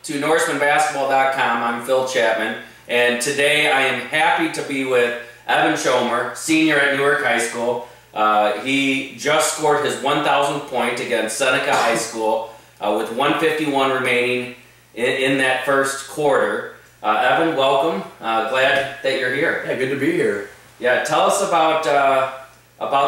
to NorsemanBasketball.com. I'm Phil Chapman, and today I am happy to be with Evan Schomer, senior at Newark High School. He just scored his 1,000th point against Seneca High School with 1:51 remaining in that first quarter. Evan, welcome. Glad that you're here. Yeah, good to be here. Yeah, tell us about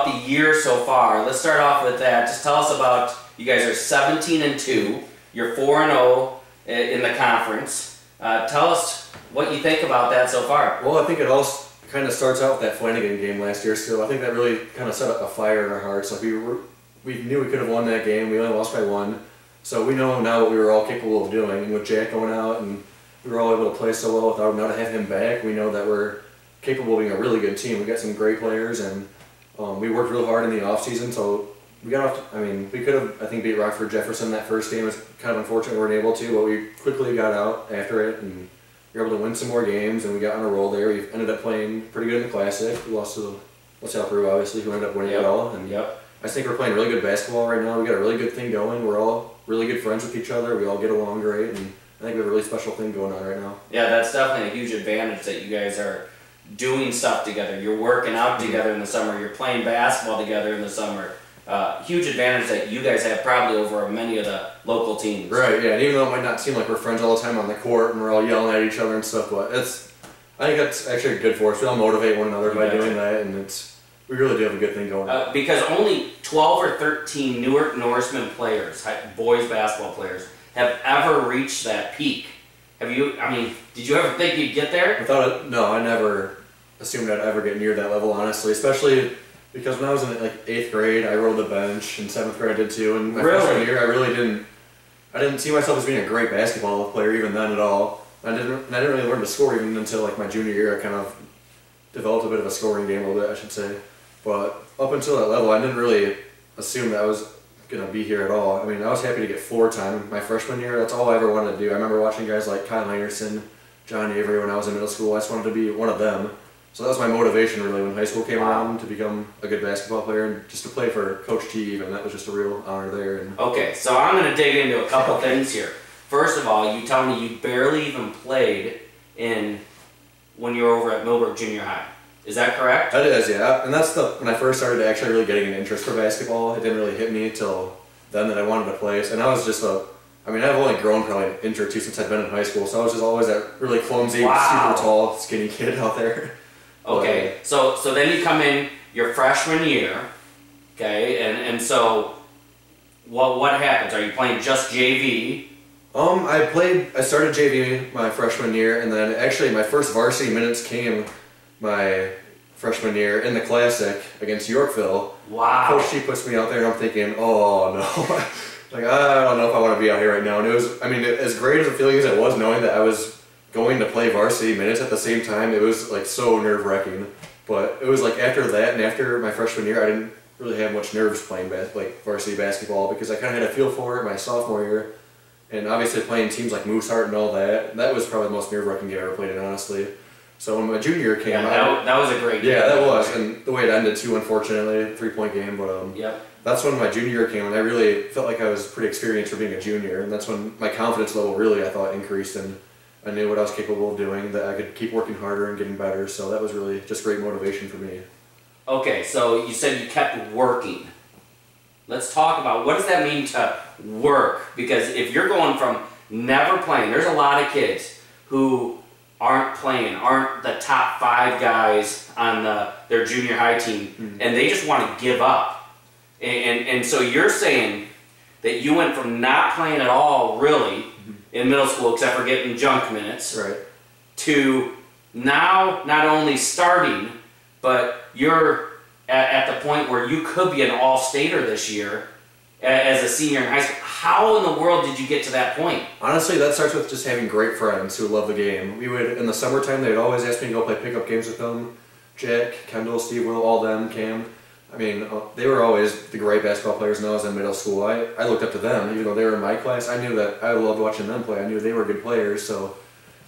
the year so far. Let's start off with that. Just tell us about, you guys are 17-2. You're 4-0 in the conference. Tell us what you think about that so far. Well, I think it all kind of starts out with that Flanagan game last year. So I think that really kind of set up a fire in our hearts. Like we knew we could have won that game. We only lost by 1. So we know now what we were all capable of doing. And with Jack going out and we were all able to play so well without now to have him back, we know that we're capable of being a really good team. We got some great players, and we worked real hard in the off season. So we got off. We could have, I think, beat Rockford Jefferson that first game. It's kind of unfortunate we weren't able to, but we quickly got out after it, and we were able to win some more games, and we got on a roll there. We ended up playing pretty good in the Classic. We lost to LaSalle Peru, obviously, who ended up winning it all. And I think we're playing really good basketball right now. We got a really good thing going. We're all really good friends with each other. We all get along great, and I think we have a really special thing going on right now. Yeah, that's definitely a huge advantage that you guys are doing stuff together. You're working out together in the summer. You're playing basketball together in the summer. Huge advantage that you guys have probably over many of the local teams. Right, yeah, and even though it might not seem like we're friends all the time on the court and we're all yelling at each other and stuff, but I think that's actually good for us. We all motivate one another by doing that, and we really do have a good thing going on. Because only 12 or 13 Newark Norseman players, boys basketball players, have ever reached that peak. Have you, did you ever think you'd get there? No, I never assumed I'd ever get near that level, honestly, especially because when I was in like 8th grade, I rode the bench, and 7th grade I did too, and my freshman year I didn't see myself as being a great basketball player even then at all. I didn't really learn to score even until like my junior year. I kind of developed a bit of a scoring game a little bit, I should say. But up until that level, I didn't really assume that I was going to be here at all. I was happy to get floor time my freshman year. That's all I ever wanted to do. I remember watching guys like Kyle Anderson, John Avery when I was in middle school. I just wanted to be one of them. So that was my motivation really when high school came around, to become a good basketball player and just to play for Coach T even. That was just a real honor there. Okay, so I'm going to dig into a couple things here. First of all, you tell me you barely even played when you were over at Millbrook Junior High. Is that correct? That is, yeah. And that's when I first started actually really getting an interest for basketball. It didn't really hit me till then that I wanted to play. And I was just I've only grown probably an inch or two since I've been in high school. So I was just always that really clumsy, super tall, skinny kid out there. Okay, so then you come in your freshman year, okay, and so what happens? Are you playing just JV? I started JV my freshman year, and then actually my first varsity minutes came my freshman year in the Classic against Yorkville. Wow. Coach T puts me out there, and I'm thinking, oh no, like I don't know if I want to be out here right now. And it was, as great as a feeling as it was, knowing that I was going to play varsity minutes at the same time, it was like so nerve-wracking. But it was like after that and after my freshman year, I didn't really have much nerves playing varsity basketball, because I kind of had a feel for it my sophomore year. And obviously playing teams like Moose Heart and all that was probably the most nerve-wracking game I ever played in, honestly. So when my junior year came out, that was a great game. Yeah, that was, and the way it ended too, unfortunately, 3-point game. But that's when my junior year came, and I really felt like I was pretty experienced for being a junior, and that's when my confidence level really, I thought, increased, and I knew what I was capable of doing, that I could keep working harder and getting better. So that was really just great motivation for me. Okay, so you said you kept working. Let's talk about, what does that mean to work? Because if you're going from never playing, there's a lot of kids who aren't playing, aren't the top 5 guys on their junior high team, and they just want to give up. And so you're saying that you went from not playing at all, really, in middle school, except for getting junk minutes, right, to now not only starting, but you're at the point where you could be an all-stater this year as a senior in high school. How in the world did you get to that point? Honestly, that starts with just having great friends who love the game. We would, in the summertime, they'd always ask me to go play pickup games with them. Jack, Kendall, Steve, Will, all them, Cam. They were always the great basketball players when I was in middle school. I looked up to them, even though they were in my class. I knew that I loved watching them play. I knew they were good players, so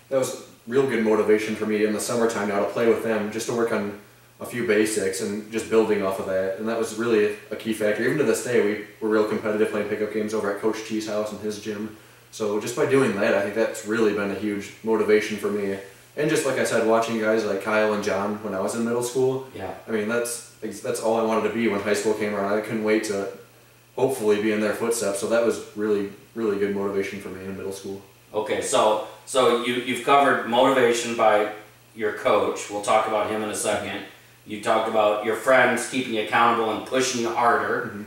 that was real good motivation for me in the summertime now to play with them, just to work on a few basics and just building off of that. And that was really a key factor. Even to this day, we were real competitive playing pickup games over at Coach T's house and his gym. So just by doing that, I think that's really been a huge motivation for me. And just like I said, watching guys like Kyle and John when I was in middle school. Yeah. I mean, that's all I wanted to be when high school came around. I couldn't wait to hopefully be in their footsteps. So that was really, really good motivation for me in middle school. Okay, so you've covered motivation by your coach. We'll talk about him in a second. You talked about your friends keeping you accountable and pushing you harder. Mm-hmm.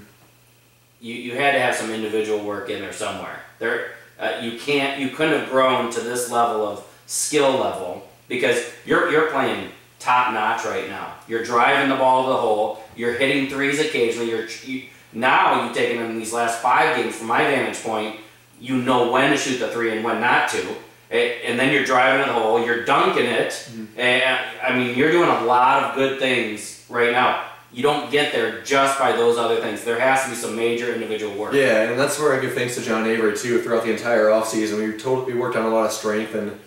You had to have some individual work in there somewhere. You couldn't have grown to this level of skill level because you're playing top notch right now. You're driving the ball to the hole. You're hitting threes occasionally. Now you've taken in these last 5 games, from my vantage point, you know when to shoot the three and when not to. And then you're driving to the hole, you're dunking it. Mm-hmm. And I mean, you're doing a lot of good things right now. You don't get there just by those other things. There has to be some major individual work. Yeah, and that's where I give thanks to John Avery too. Throughout the entire offseason, we worked on a lot of strength and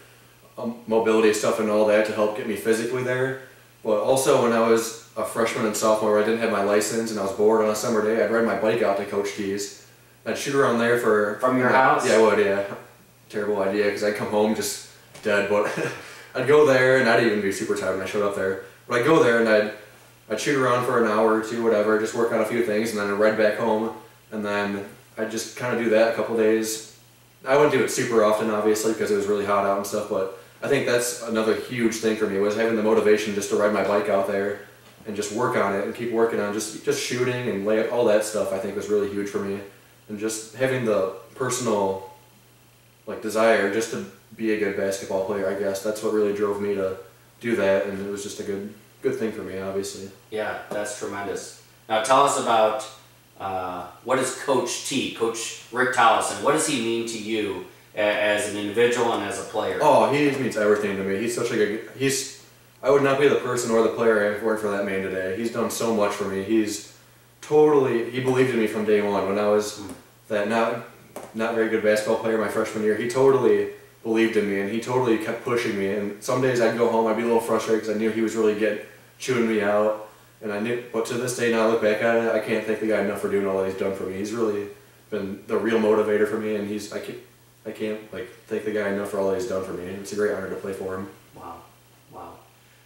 mobility stuff and all that to help get me physically there. But also when I was a freshman and sophomore, where I didn't have my license and I was bored on a summer day, I'd ride my bike out to Coach D's. I'd shoot around there From your house? Yeah, I would, yeah. Terrible idea, because I'd come home just dead, but I'd go there, and I'd even be super tired when I showed up there. But I'd go there, and I'd shoot around for an hour or two, whatever, just work on a few things, and then I'd ride back home, and then I'd just kind of do that a couple days. I wouldn't do it super often, obviously, because it was really hot out and stuff, but I think that's another huge thing for me, was having the motivation just to ride my bike out there and just work on it and keep working on just shooting and layup, all that stuff I think was really huge for me. And just having the personal desire just to be a good basketball player, I guess. That's what really drove me to do that, and it was just a good thing for me, obviously. Yeah, that's tremendous. Now tell us about what is Coach T, Coach Rick Tollison, what does he mean to you as an individual and as a player? Oh, he means everything to me. He's such a good, I would not be the person or the player if it weren't for that man today. He's done so much for me. He believed in me from day one. When I was that not very good basketball player my freshman year, he totally believed in me, and he totally kept pushing me. And some days I'd go home, I'd be a little frustrated because I knew he was really chewing me out. And I knew, but to this day, now I look back at it, I can't thank the guy enough for doing all that he's done for me. He's really been the real motivator for me, and I can't thank the guy enough for all that he's done for me. It's a great honor to play for him. Wow.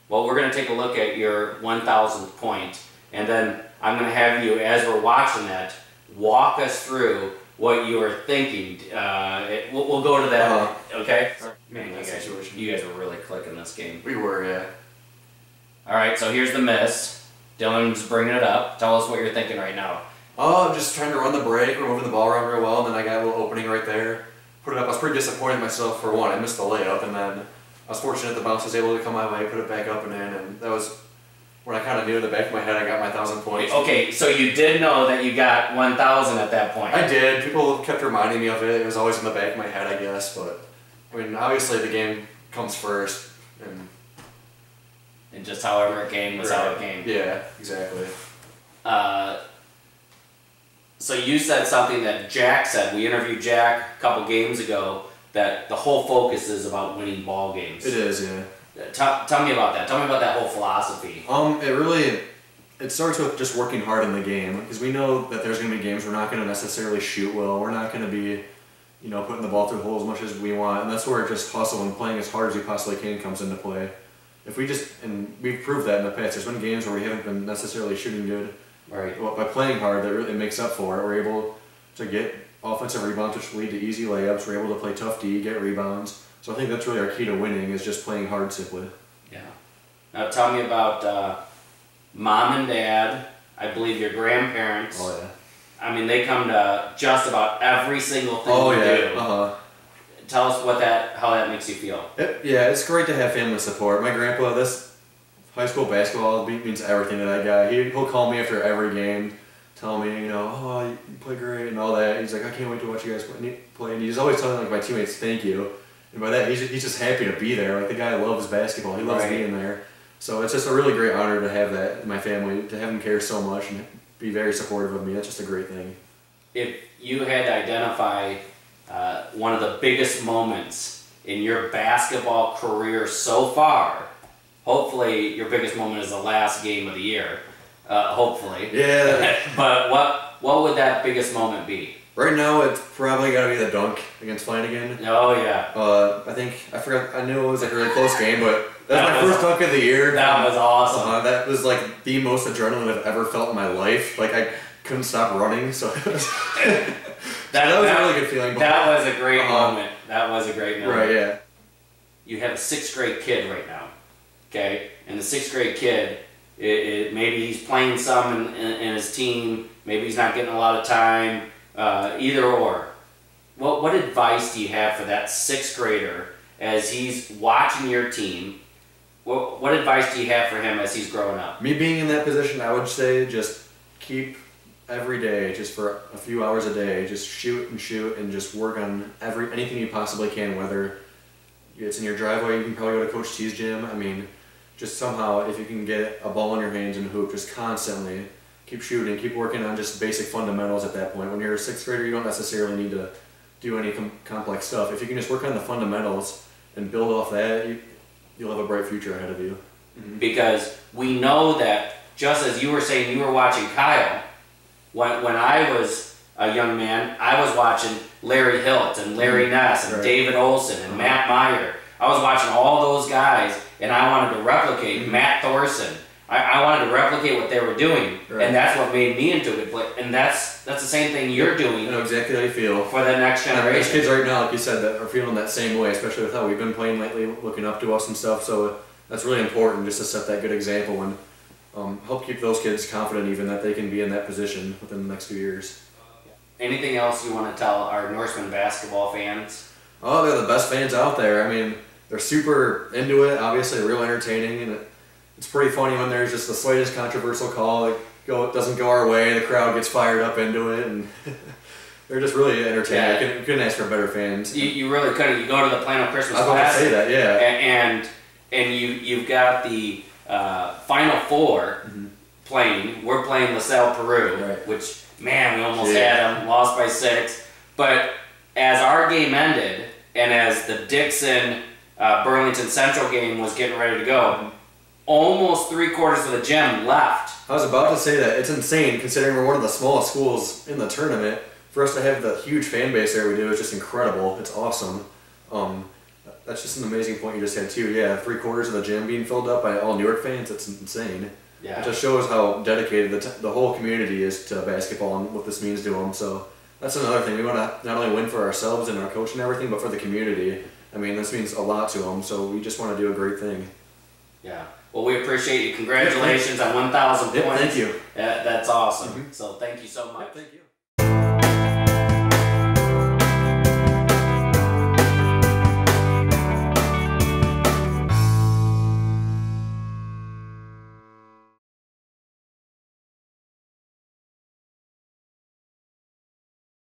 Well, we're going to take a look at your 1,000th point, and then I'm going to have you, as we're watching that, walk us through what you were thinking. We'll go to that, okay? Man, you guys were really clicking this game. We were, yeah. All right, so here's the miss. Dylan's bringing it up. Tell us what you're thinking right now. Oh, I'm just trying to run the break. We're moving the ball around real well, and then I got a little opening right there. Put it up. I was pretty disappointed in myself for one. I missed the layup, and then I was fortunate the bounce was able to come my way, put it back up and in, and that was when I kind of knew in the back of my head I got my 1,000 points. Okay, so you did know that you got 1,000 at that point. I did. People kept reminding me of it. It was always in the back of my head, I guess, but I mean, obviously the game comes first, and just however it came was how it came. Yeah, exactly. So you said something that Jack said. We interviewed Jack a couple games ago, that the whole focus is about winning ball games. It is, yeah. Tell me about that. Tell me about that whole philosophy. It starts with just working hard in the game, because we know that there's going to be games we're not going to necessarily shoot well. We're not going to be, putting the ball through the hole as much as we want, and that's where just hustle and playing as hard as we possibly can comes into play. And we've proved that in the past. There's been games where we haven't been necessarily shooting good. Right. Well, by playing hard, that really makes up for it. We're able to get offensive rebounds, which lead to easy layups. We're able to play tough D, get rebounds. So I think that's really our key to winning, is just playing hard simply. Yeah. Now tell me about mom and dad. I believe your grandparents. Oh, yeah. I mean, they come to just about every single thing you do. Uh-huh. Tell us how that makes you feel. It's great to have family support. My grandpa, this high school basketball means everything to that guy. He'll call me after every game, tell me, oh, you play great and all that. He's like, I can't wait to watch you guys play. And he's always telling my teammates, thank you. And by that, he's just happy to be there. The guy loves basketball. He loves being there. So it's just a really great honor to have that in my family, to have him care so much and be very supportive of me. That's just a great thing. If you had to identify one of the biggest moments in your basketball career so far, hopefully your biggest moment is the last game of the year, hopefully. Yeah. But what would that biggest moment be? Right now, it's probably got to be the dunk against Flanagan. Oh yeah. I forgot. I knew it was like a really close game, but that's my first dunk of the year. That was awesome. That was like the most adrenaline I've ever felt in my life. Like I couldn't stop running, so that was a really good feeling. That was a great moment. That was a great moment. Right, yeah. You have a 6th grade kid right now, okay? And the 6th grade kid, maybe he's playing some in his team, maybe he's not getting a lot of time, either or. What advice do you have for that 6th grader as he's watching your team? What advice do you have for him as he's growing up? Me being in that position, I would say just keep every day, just for a few hours a day, just shoot and just work on anything you possibly can, whether it's in your driveway, you can probably go to Coach T's gym. I mean, just somehow, if you can get a ball in your hands and hoop, just constantly keep shooting, keep working on just basic fundamentals at that point. When you're a 6th grader, you don't necessarily need to do any complex stuff. If you can just work on the fundamentals and build off that, you'll have a bright future ahead of you. Because we know that, just as you were saying, you were watching Kyle. When I was a young man, I was watching Larry Hilt and Larry Ness and David Olson and Matt Meyer. I was watching all those guys, and I wanted to replicate Matt Thorson. I wanted to replicate what they were doing, and that's what made me into it. And that's the same thing you're doing. I know exactly how you feel for the next generation. There's kids right now, like you said, that are feeling that same way, especially with how we've been playing lately, looking up to us and stuff. So that's really important, just to set that good example and help keep those kids confident, even that they can be in that position within the next few years. Anything else you want to tell our Norseman basketball fans? Oh, they're the best fans out there. I mean, they're super into it, obviously real entertaining, and it's pretty funny when there's just the slightest controversial call that doesn't go our way, the crowd gets fired up into it, and they're just really entertaining. You couldn't ask for better fans. You really couldn't. You go to the Plano Christmas Classic. I was going to say that, yeah. And you've got the Final Four playing. We're playing LaSalle Peru, which, man, we almost had them, lost by 6. But as our game ended, and as the Dixon Burlington Central game was getting ready to go, almost 3/4 of the gym left. I was about to say that. It's insane, considering we're one of the smallest schools in the tournament. For us to have the huge fan base there we do is just incredible. It's awesome. That's just an amazing point you just had too. Yeah, 3/4 of the gym being filled up by all Newark fans. It's insane. Yeah. It just shows how dedicated the whole community is to basketball and what this means to them. So that's another thing. We want to not only win for ourselves and our coach and everything, but for the community. I mean, this means a lot to them. So we just want to do a great thing. Yeah. Well, we appreciate you. Congratulations on 1,000 points. Thank you. That's awesome. So thank you so much. Thank you.